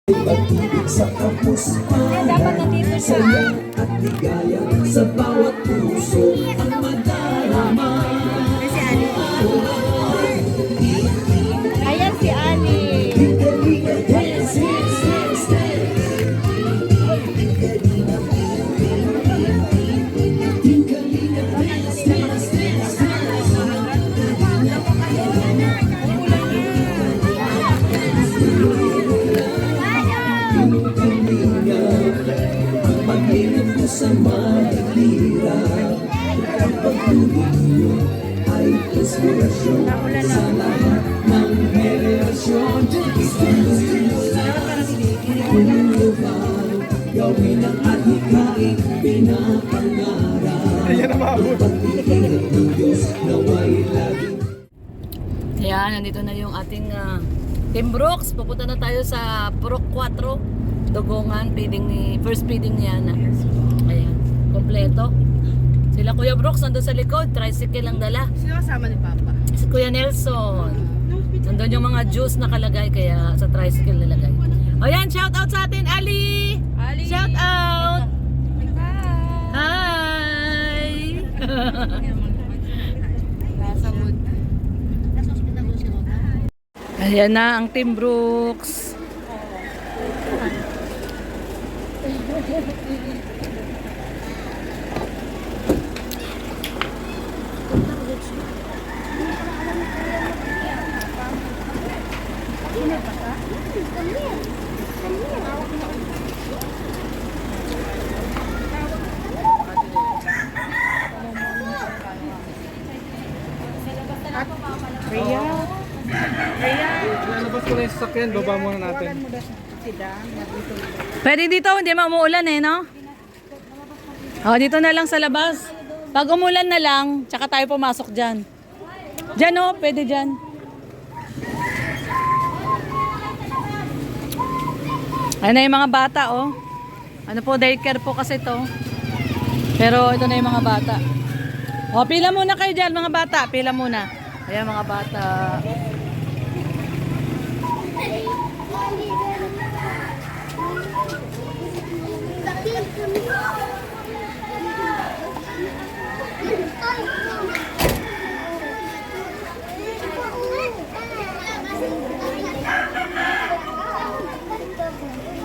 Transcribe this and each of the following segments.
Pag-ibig sa kapus Dapat nandito siya. saya at ligaya sa bawat puso ang madarama. Si Ali. Ayan si Ali. Hingalinga, yes, yes, yes, yes. Hingalinga, yes, yes, yes, hingalinga. Ang pag-ingat mo sa maligaya, ang pagtulong niyo ay inspirasyon sa lahat ng henerasyon. Unang lugar, gawin ang adhikain, pinapangarap. Ang pag-iingat ng Diyos nawa'y laging. Ayan, nandito na yung ating Team Brooks. Pupunta na tayo sa Purok 4, Dugongan, first feeding ni Yana. Ayan, kompleto. Sila Kuya Brooks nandun sa likod, tricycle ang dala. Sino kasama ni Papa? Si Kuya Nelson. Nandun yung mga juice nakalagay, kaya sa tricycle nilagay. O yan, shout out sa atin, Ali! Ali! Shout out! Hi! Hi! Nasa mood. Ayan na ang Team Brooks. Lalabas ko na yung sasakyan, baba muna natin. Pwede dito, hindi mauulan eh, no? O, dito na lang sa labas. Pag umulan na lang, tsaka tayo pumasok dyan. Dyan o, pwede dyan. Ayan na yung mga bata, oh. Ano po, daycare po kasi to. Pero ito na yung mga bata. O, pila muna kayo dyan, mga bata. Pila muna. Ayan, mga bata.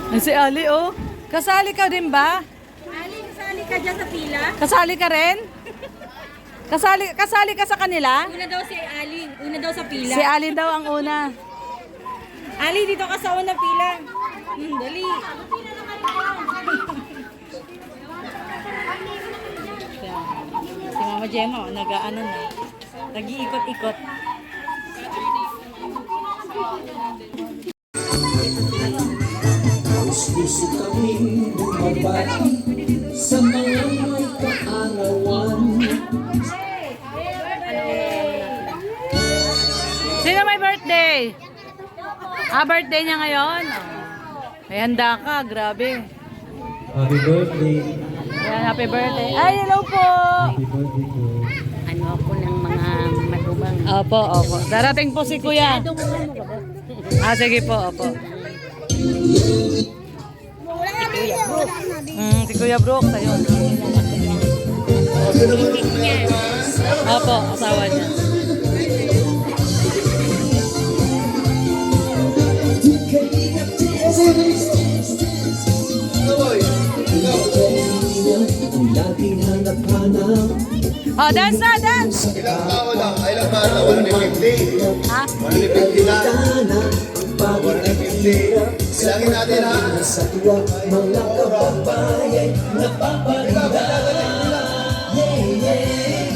Ay, si Ali, oh. Kasali ka din ba? Ali, kasali ka dyan sa pila? Kasali ka rin? Kasali ka sa kanila? Una daw si Ali. Una daw sa pila. Si Ali daw ang una. Ali, dito ka sa unang pila. Dali. Si Mama Gemma, nag-ano na. Nag-iikot-ikot. Gusto kaming bumabati sa mga may kaarawan. Sino may birthday? Birthday niya ngayon? May handa ka, grabe. Happy birthday. Ayan, happy birthday. Ay, hello po! Happy birthday po. Ano ako ng mga matubang. Opo, opo. Darating po si Kuya. Sige po, opo. Si Kuya Brooks, ayun. Opo, asawa niya. Laging hanap-hanap. Oh, dance na, dance! Ilang tao lang? Ilang bata? 150. Ha? 150 na. Ang pagod at hirap sa Bilangin natin ha. sa tuwa, mga kababayan napapalinda. Yeah, yeah.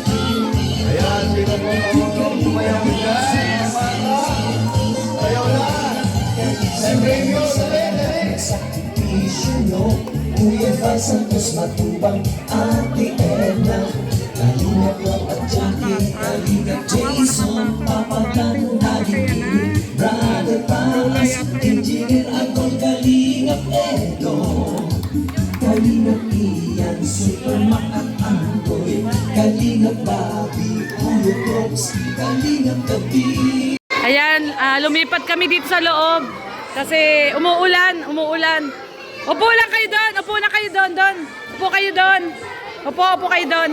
Ayan, tingnan mo ang kumayaw dyan. Ayaw na. May premium sa rin. Sakripisyo nyo, Kuya Val Santos Matubang, Ate Edna, Kalingap Rob at Jackie, Kalingap Jason, Papa Dan, Daddy P, Brother Paz, Engineer Angkol, Kalingap Edo, Kalingap Ian, Super Mac at Angkoy, Kalingap Kalingap Bobby, Kuya Brooks, Kalingap Gabi. Ayan, lumipat kami dito sa loob. Kasi umuulan. Upo lang kayo doon. Upo na kayo doon. Upo kayo doon. Upo kayo doon.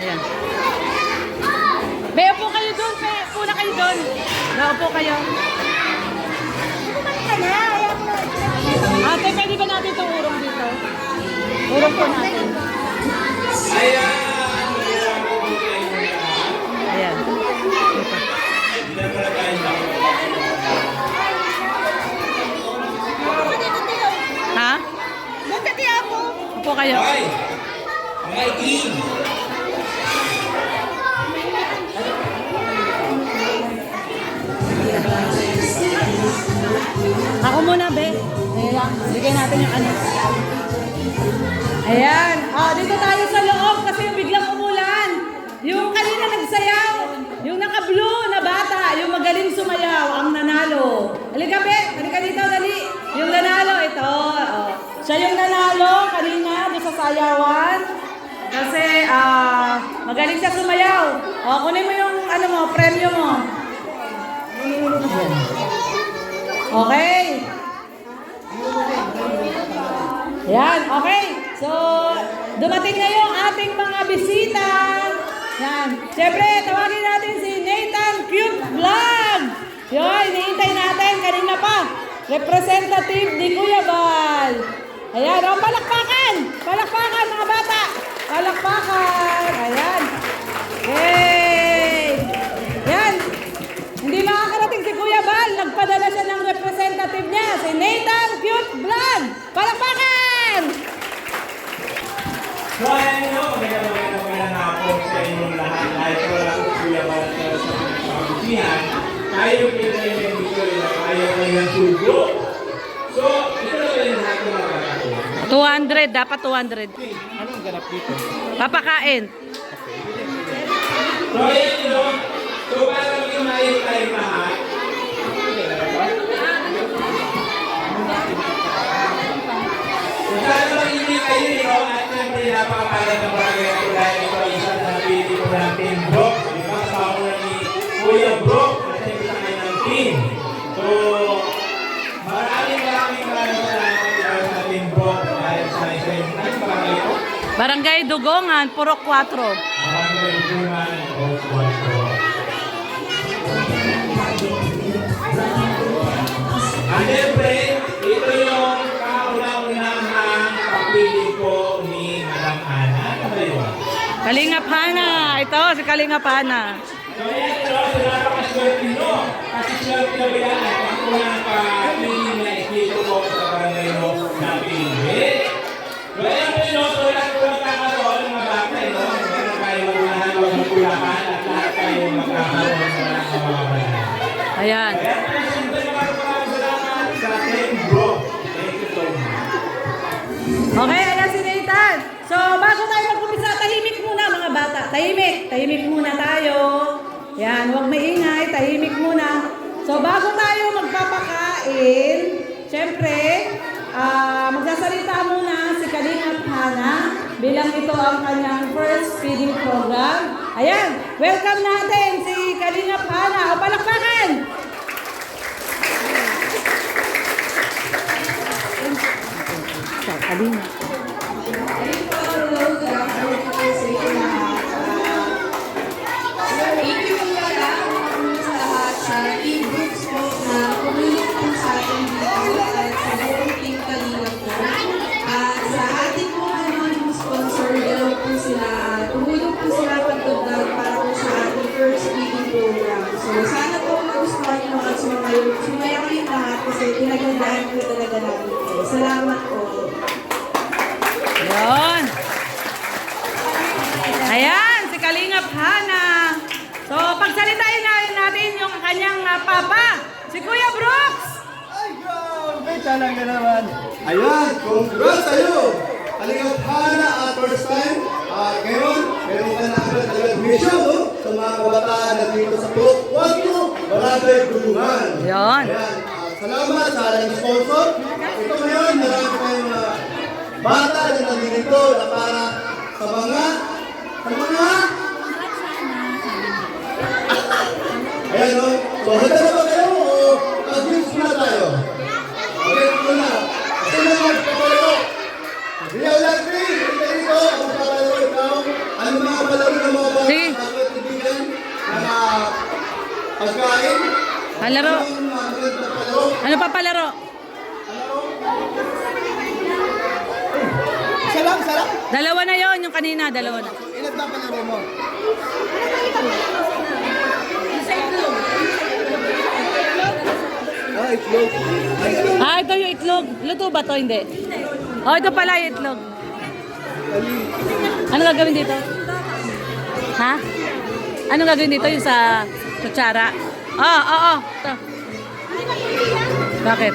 Ayan. Be, upo kayo doon. Be, upo na kayo doon. Upo kayo. Ate, pwede ba natin itong urong dito? Urong po natin. Ayan. Ha? Magkati ako. Upo kayo. Ako muna, be. Ayan, bigay natin yung ano. Ayan. Dito tayo sa loob kasi biglang umulan. Yung kanina nagsayaw, yung naka-blue na bata, yung magaling sumayaw, ang nanalo. Halika, be. Halika dito, dali. Yung nanalo, ito. Siya yung nanalo kanina doon sa sayawan. Kasi magaling siya sumayaw. Kunin mo yung ano mo, premyo mo. Okay. Yan, okay. So, dumating na yung ating mga bisita. Yan. Siyempre, tawagin natin si Nathan Cute Vlog. Yun, iniintay natin kanina pa. Representative ni Kuya Bal. Ayan, palakpakan! Palakpakan, mga bata! Palakpakan! Ayan. Yay! Yan. Hindi makakarating si Kuya Bal. Nagpadala siya ng representative niya, si Nathan Cute Vlog. Palakpakan! So, ayan nyo, magandang hapon sa inyong lahat. Dahil ko lang po Kuya Bal sa pagkakasihan. Tayo pinay ng dito na tayo kayo ng sugo. So, ito na ba yung lahat ng mga kakato? 200, dapat 200. Anong ganap dito? Papakain. So, ayan nyo. So, para mag-umayin tayo lahat. So, sana mag-ibig kayo nyo at siyempre napakapala ng bagay at dahil ito ay isa na napili ko ng Team Brook. Diba? Kasama ko na ni Kuya Brook at siyempre sa kanyang team. So, maraming salamat sa Team Brook dahil sa isa yung barangay ko. Barangay Dugongan, Purok 4. Barangay Dugongan, Purok 4. At siyempre, ito yung kauna-unahang pagpili ko ni Madam Ana. Ano ba yun? Kalingap Hana. Ito, si Kalingap Hana. So, yan ito, sila napakaswerte nyo. Kasi swerte na ba yan? At ako na pagpili na iskito ko sa barangay nyo na pili. So, yan po yun, so lahat ko magkakaroon ng mga bakay, no? Meron kayo magulahan, huwag magkulahan, at lahat kayo magkakaroon ng mga kawawalan. Ayan. Kaya po yung sundan na maraming salamat sa Team Brook. Thank you so much. Okay, ayan si Nathan. So, bago tayo mag-umpisa, tahimik muna mga bata. Tahimik. Tahimik muna tayo. Yan, huwag maingay. Tahimik muna. So, bago tayo magpapakain, syempre, magsasalita muna si Kalingap Hana bilang ito ang kanyang first feeding program. Ayan, welcome natin si Kalingap Hana. O, palakpakan! Kalingap. Thank you po sa lahat sa Team Brooks po na tumulong po sa ating dito at sa buong Team Kalingap po. At sa ating po mga sponsor, gano'n po sila, tumulong po sila pagdagdag para po sa ating first feeding program. So sana po magustuhan nyo at sumaya kayong lahat kasi pinagandaan po talaga namin po. Salamat po. Yun. Ayan, si Kalingap Hana. So, pagsalitain natin yung kanyang papa, si Kuya Brooks. Ay, grabe talaga naman. Ayan, congrats sa'yo. Kalingap Hana at first time. Ngayon, meron ka na agad admission, no? Sa mga kabataan na dito sa Purok 4, Barangay Dugongan. Yun. Ayan, salamat sa ating sponsor. Ito ngayon, marami tayong bata na nandito na para sa mga Ano na? Ayan o. So, handa na ba kayo o mag-gifts na tayo? Okay, ito na. Ito na magpapalaro. Rio Lagri, ito dito. Ang magpapalaro ikaw. Ano mga palaro ng mga bata? Sige. Kaibigan na pagkain. Palaro. Ang mga magandang palaro. Ano pa palaro? Isa lang, isa lang. Dalawa na yon yung kanina, dalawa na. Ilan ba palaro mo? Ah, itlog. Ay, ano? Ah, ito yung itlog. Luto ba to? Hindi. Oh, ito pala yung itlog. Ano gagawin dito? Ha? Ano gagawin dito yung sa kutsara? Oo. Ito. Bakit?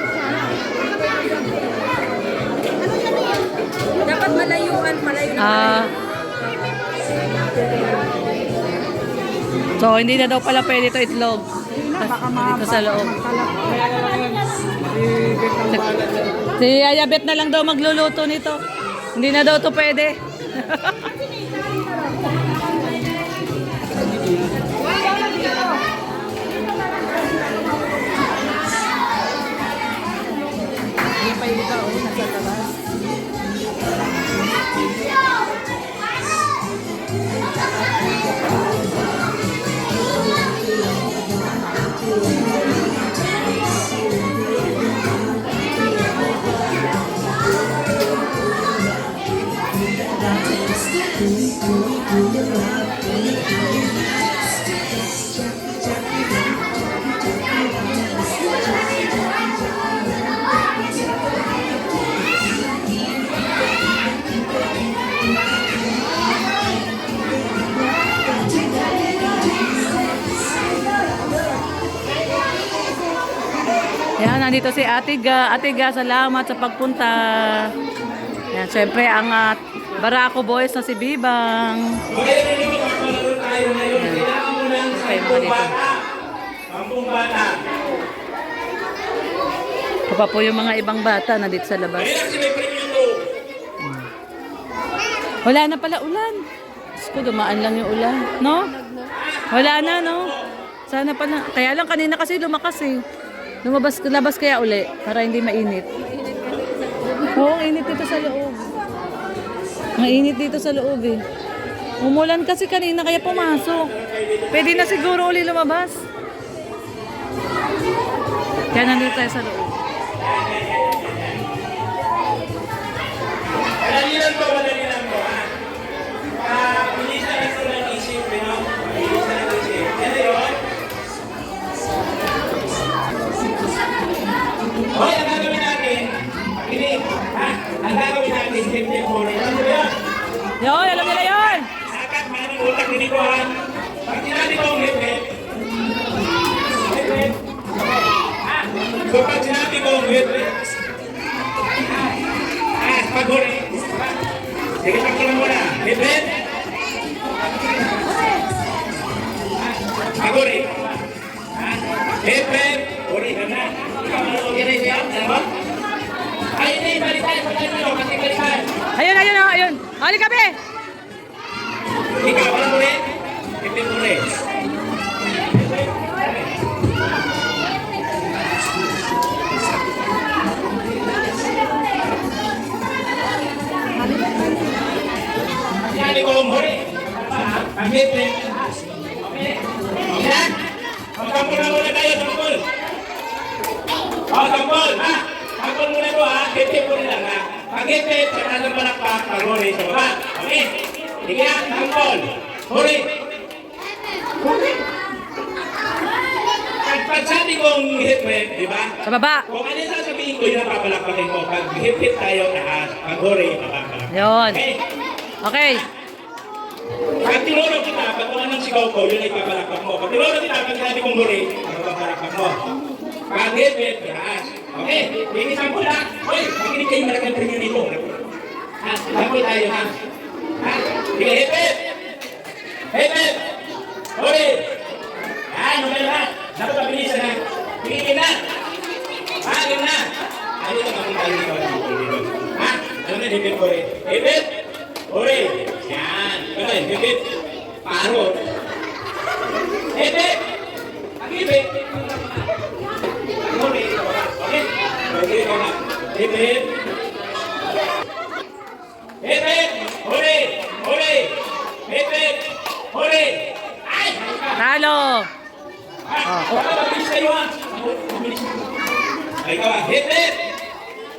Dapat malayuan, malayo na Ah. So, hindi na daw pala pwede ito itlog. Dito sa loob. Si Ayabet na lang daw magluluto nito. Hindi na daw to pwede. Yan, nandito si Ate Ga. Ate Ga, salamat sa pagpunta. Yan, syempre ang Barako Boys na si Bibang. Okay, rin mo, magpalaro tayo ngayon. Kailangan mo ng 10 bata. 10 bata. Ito pa po yung mga ibang bata nandito sa labas. Ayun si may premium to. Wala na pala ulan. Diyos ko, dumaan lang yung ulan. No? Wala na, no? Sana pala. Kaya lang kanina kasi lumakas eh. Labas kaya uli para hindi mainit. Oo, init dito sa loob. Mainit dito sa loob eh. Umulan kasi kanina kaya pumasok. Pwede na siguro uli lumabas. Kaya nandito tayo sa loob. Madali lang to, ha? Bilis na ito ng isip, no? Bilis na ng isip. Ano yun? Hoy, ang gagawin natin, pakinig, ha? Ang gagawin natin, simple mo rin. Ano yun? Yun, alam nila yun! Sakat, manang utak ni ko, ha? Pag sinabi ko ang hipit, ha? So pag sinabi ko ang hipit, pag-huli. Sige, pagkilang mo na. Hipit. Pag-huli. Hipit. Huli ka na. Ikaw na organize yan. Ano ba? Ay, hindi. Balikan. Balikan. Kasi balikan. Ayun. Hali ka, be! Ikaw, walang huli. Hipit huli. Sinabi ko ang huli. Ang hipit. Okay. Okay na? Magkampul na muna tayo, kampul. Kampul, ha? Kampul muna ko, ha? Hipit muna lang, ha? Pag hipit, pagka ng palakpak, pag-huli sa baba. Okay? Sige na, kampul. Huli. Huli. Pag sabi kong hipit, di ba? Sa baba. Kung ano yung sasabihin ko, yun ang papalakpakin ko. Pag hipit tayo, taas. Pag huli, papalakpak. Yun. Okay? Okay. Pag tinuro kita, pag kung anong sigaw ko, yun ay papalakpak mo. Pag tinuro kita, pag sabi kong huli, ang papalakpak mo. Pag hipit, taas. Okay? Bigisan ko lang. Hoy, makinig kayo malaking premium dito. Ha? Lapoy tayo, ha? Ha? Sige, hipit! Hipit! Huli! Ano ba na? Dapat mabilisan na. Pilitin na. Ha? Yun na. Ano yung makita dito? Ha? Ano na, hipit, huli? Hipit! Huli! Yan. Ano yun? Hipit! Ano? Ebe! Ebe! Okay? Okay, ikaw na. Ebe! Ebe! Huli! Huli! Ebe! Huli! Ay! Talo! Baka mabilis kayo ha! Ay, ikaw ha! Ebe!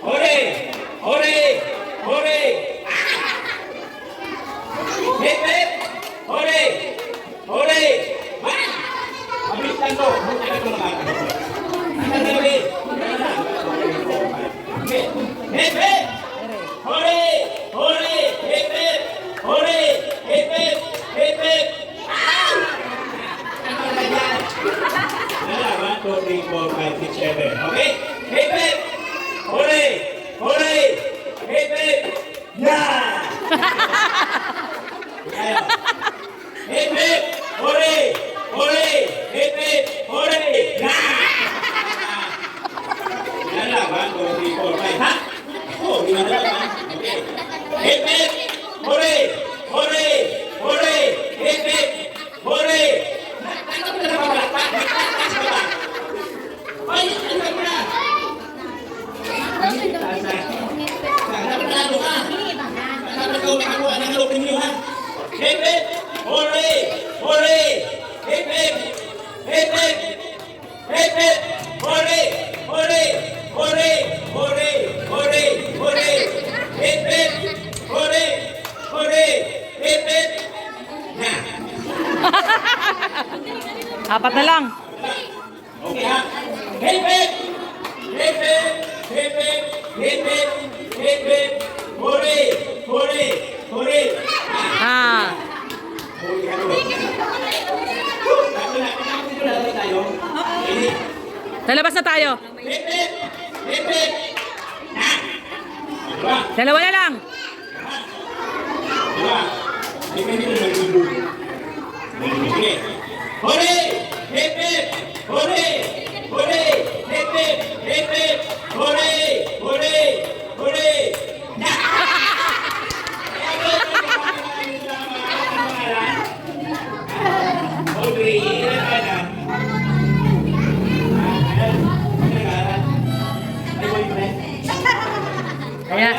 Huli! Huli! Huli! Ebe! Huli! Huli! Mabilis lang to! Mabilis lang to nakakagawa. Ang gabi! Ebe! Huli! Huli! Ebe! Huli! Ebe! Ebe! One, two, three, four, five, six, seven. Okay? Ebe! Huli! Huli! Ebe! Yeah! Ayo. Ebe! Huli! Huli! Ebe! Huli! Yeah! Yan lang, 1, 2, 3, 4, 5. Ha? Oh, di ba naman? Okay. Ebe! Huli! Huli! Huli! Ebe! Huli! Ano ba na ba? Ay, ano ba na? Nagkakalo ka! Nagkakalo ka! Nagkakalo ninyo ha! Ebe! Huli! Huli! Ebe! Ebe! Ebe! Huli! Huli! Huli! Huli! Huli! Huli! Ebe! Huli! Huli! Ebe! Na! Apat na lang. Okay ha? Ebe! Ebe! Ebe! Ebe! Ebe! Huli! Huli! Huli! Ah. Huli ka doon. Dito na tayo. Lalabas na tayo. Ebe! Ebe! Na! Diba? Dalawa na lang. Diba? Ebe dito na nagbubuo. Sige. Huli! Ebe! Huli! Huli! Ebe! Ebe! Huli! Huli! Huli! Na! Huli! Ilan ka na? May boyfriend? Kaya,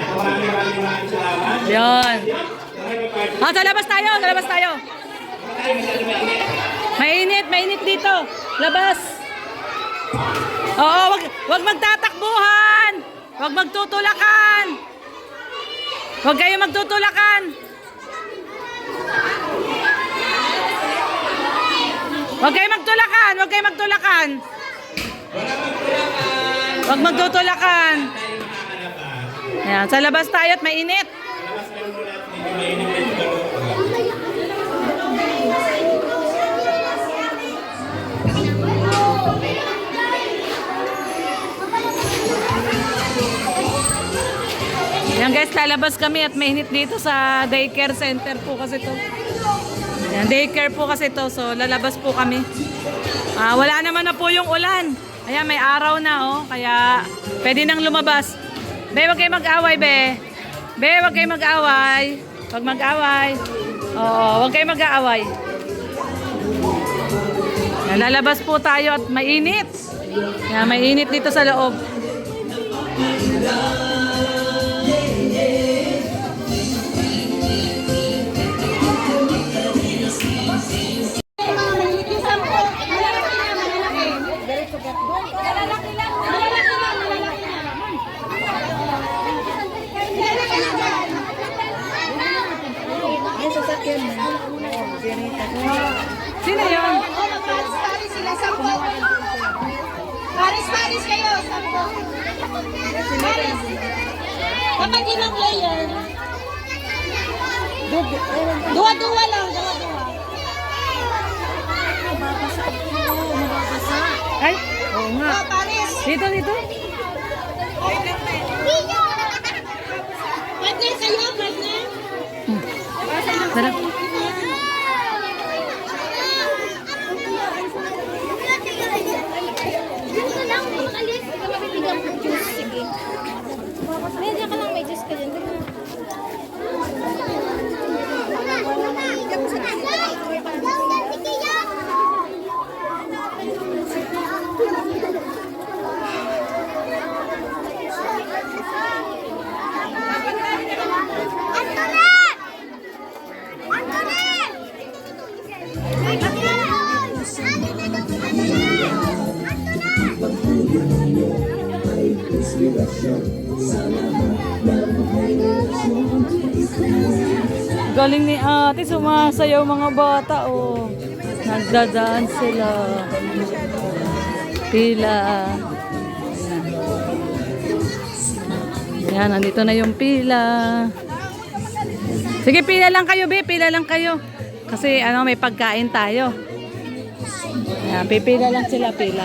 Maraming salamat. yun. Ah, sa labas tayo, sa labas tayo. Mainit dito. Labas. Oo, wag magtatakbuhan. Wag magtutulakan. Wag kayo magtutulakan. Wag kayo magtulakan, wag kayo magtulakan. Wag magtutulakan. Ayan, sa labas tayo at mainit. Yan guys, lalabas kami at mainit dito sa daycare center po kasi to. Yan, daycare po kasi to, so lalabas po kami. Wala naman na po yung ulan. Ayan, may araw na oh, kaya pwede nang lumabas. Be, wag kayo mag-away, be. Be, wag kayo mag-away. Wag mag-away. Oo, wag kayo mag-away. Yan, lalabas po tayo at mainit. Yan, mainit dito sa loob. Sino yun? Paris sila, 10. Paris kayo, 10. Paris. Kapag ilang player? Dua-dua lang, dua-dua. Ay, oo nga. Oh, Paris. Dito, dito. Partner kayo, partner. Sarap. Dito lang, makalis. Mabibigyan ko juice. Sige. Medyo ka lang, may juice ka dyan. Galing ni ate, sumasayaw mga bata, oh. Nagdadaan sila. Pila. Yan, nandito na yung pila. Sige, pila lang kayo, be. Pila lang kayo. Kasi, may pagkain tayo. Yan, pipila lang sila, pila.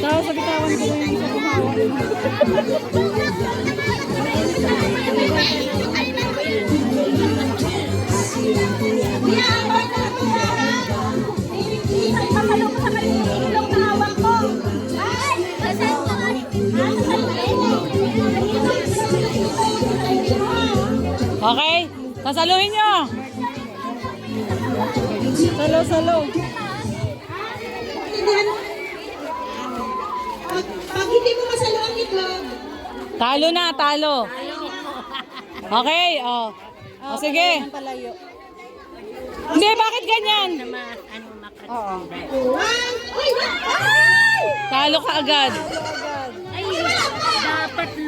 Tapos sa bitawan ko yung isa kumawa. Okay? Sasaluhin nyo! Salo. Pag hindi mo masalo ang itlog, Talo na, talo. Okay, oh. O sige. Palayo. Hindi, bakit ganyan? Oo. Talo ka agad.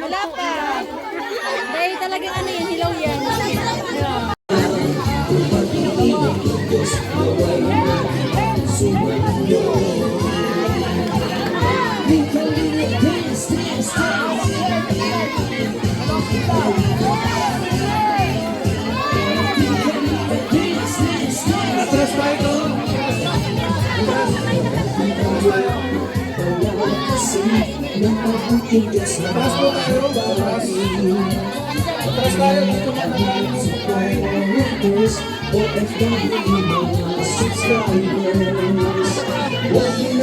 Wala pa. Dahil talagang hilaw yan. Atras tayo ito. Atras po tayo. Atras tayo dito.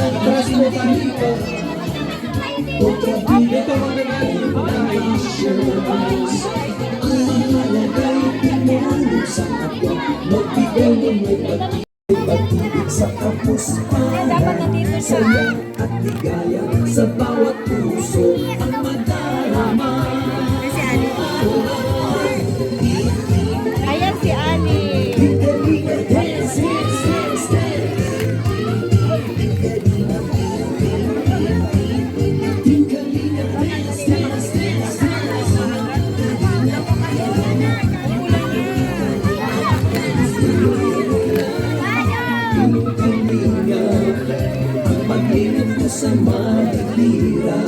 Atras po tayo dito. Dito magandang. Sa kapus Dapat nandito siya. at ligaya sa bawat puso ang madarama. Si Ali. Ayan si Ali. Dance, dance, dance, dance. Pag-init mo sa maghihira,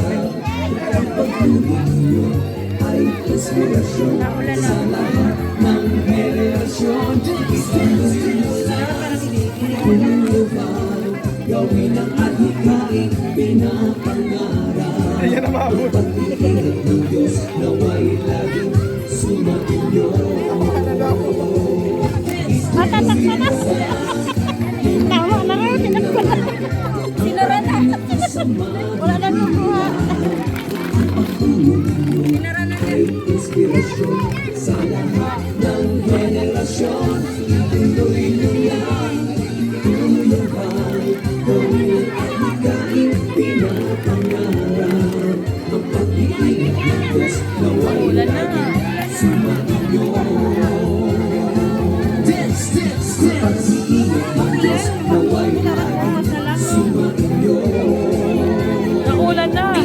ang pagtulong niyo ay inspirasyon sa lahat ng henerasyon. Kuluhan, gawin ang adhikain, pinapangarap. Ayan na maabot. Pag-iingat ng Diyos, nawa'y laging sumainyo. Matatak na na. Tama na nga. Sinara na. Wala na kukuha. Sinara na niya. Inspirasyon sa lahat ng henerasyon. Tuloy nyo yan, tuluyan, gawin at hikain, pinapangarap. Ang pag-iingat ng Diyos, nawa'y laging sumainyo. Dance, dance, dance. Pag-iingat ng Diyos, nawa'y laging sumainyo. Nakulan na.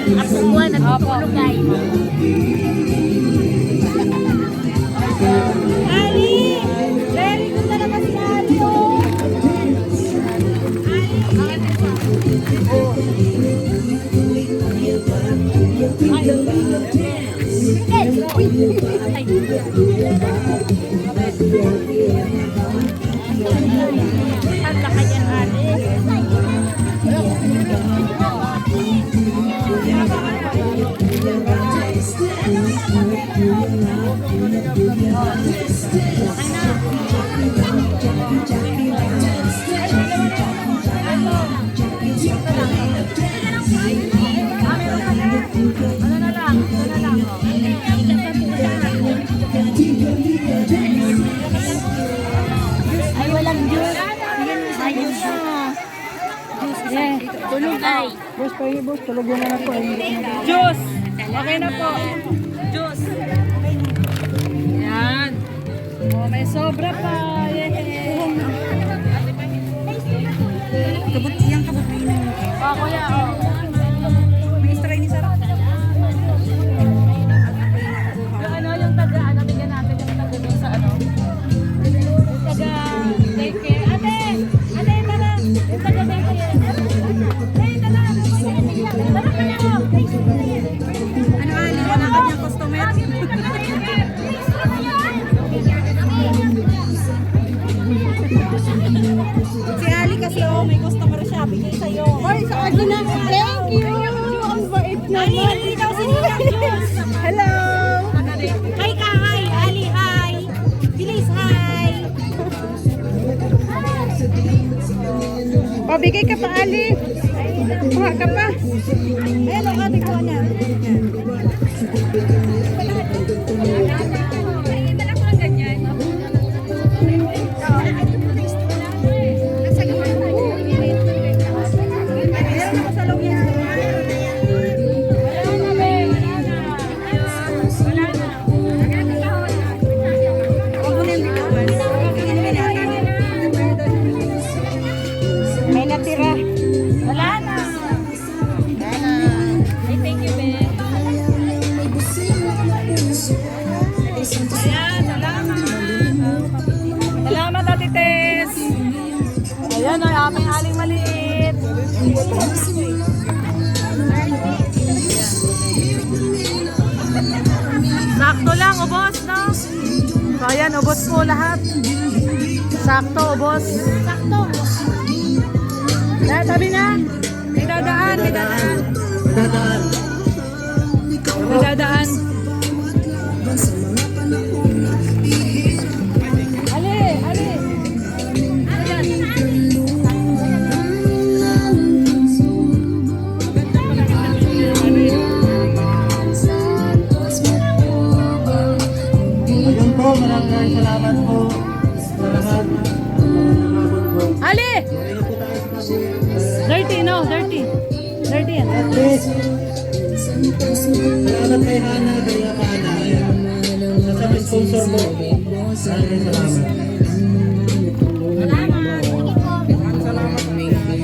Asuan at tulog guys. Ali! Very good talaga si Ali. Oh. Ang laka dyan, Ali. Dance, dance. Ay, walang juice. Ayun na. Yeah, tulog ay. Boss, pahingi boss, tulog yung anak ko. Juice! Okay na po. Juice. Yan. Oh, may sobra pa. Yay! Kabut mo yun. Oh, kuya, oh. May extra ni Sarah. Yung ano, yung taga, ano, bigyan natin yung taga doon sa ano. Yung taga daycare. Ate! Ate, tara! Yung taga daycare. Hey, tara! Tara ka na mo! Ano, Ali? Wala ka niyang customer? Si Ali kasi, oh, may customer siya. Bigay sa'yo. Oy, sa akin na. Thank you! Ang bait naman. Ali, daw si Hello! Hi ka, hi! Ali, hi! Bilis, hi! Pabigay ka pa, Ali. Kuha ka pa. Ayan ang ating kuha niya. May natira. Wala na. Ay, thank you, Ben. Ayan, salamat. Salamat, Ate Tess. Ayan, ay aming aling maliit. Sakto lang, ubos, no? So, ayan, ubos po lahat. Sakto, ubos. Sakto. Tabi na. May dadaan, may dadaan. Dadaan. May dadaan. Ali, Ali. Ayan. Ayun po, maraming salamat po sa lahat. Ali! Dirty, no? Dirty. Dirty yan. At least, salamat kay Hana, kaya Hana. Sa sponsor mo. Maraming salamat.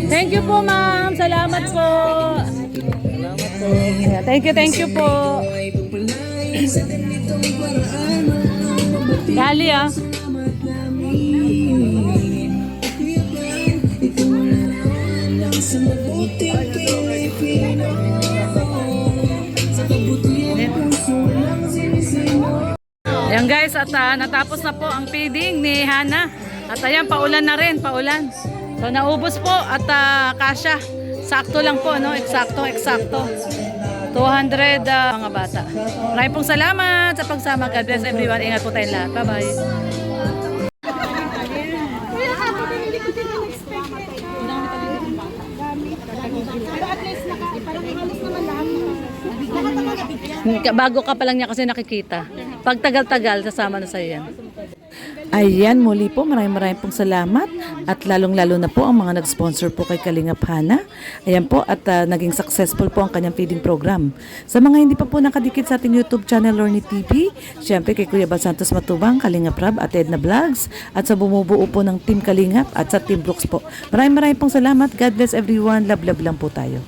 Thank you po, ma'am. Salamat po. Salamat po. Thank you po. Gali, ah. Ayan guys, at natapos na po ang feeding ni Hana. At ayan, paulan na rin, paulan. So naubos po at kasya. Sakto lang po, no? Eksakto. 200 mga bata. Maraming pong salamat sa pagsama. God bless everyone. Ingat po tayong lahat. Bye-bye. Bago ka pa lang niya kasi nakikita. Pag tagal-tagal, sasama na sa'yo yan. Ayan, muli po, maraming pong salamat at lalong-lalo na po ang mga nag-sponsor po kay Kalingap Hana. Ayan po, at naging successful po ang kanyang feeding program. Sa mga hindi pa po nakadikit sa ating YouTube channel Lorny TV, syempre kay Kuya Bal Santos Matubang, Kalingap Rab at Edna Vlogs, at sa bumubuo po ng Team Kalingap at sa Team Brooks po. Maraming pong salamat. God bless everyone. Love lang po tayo.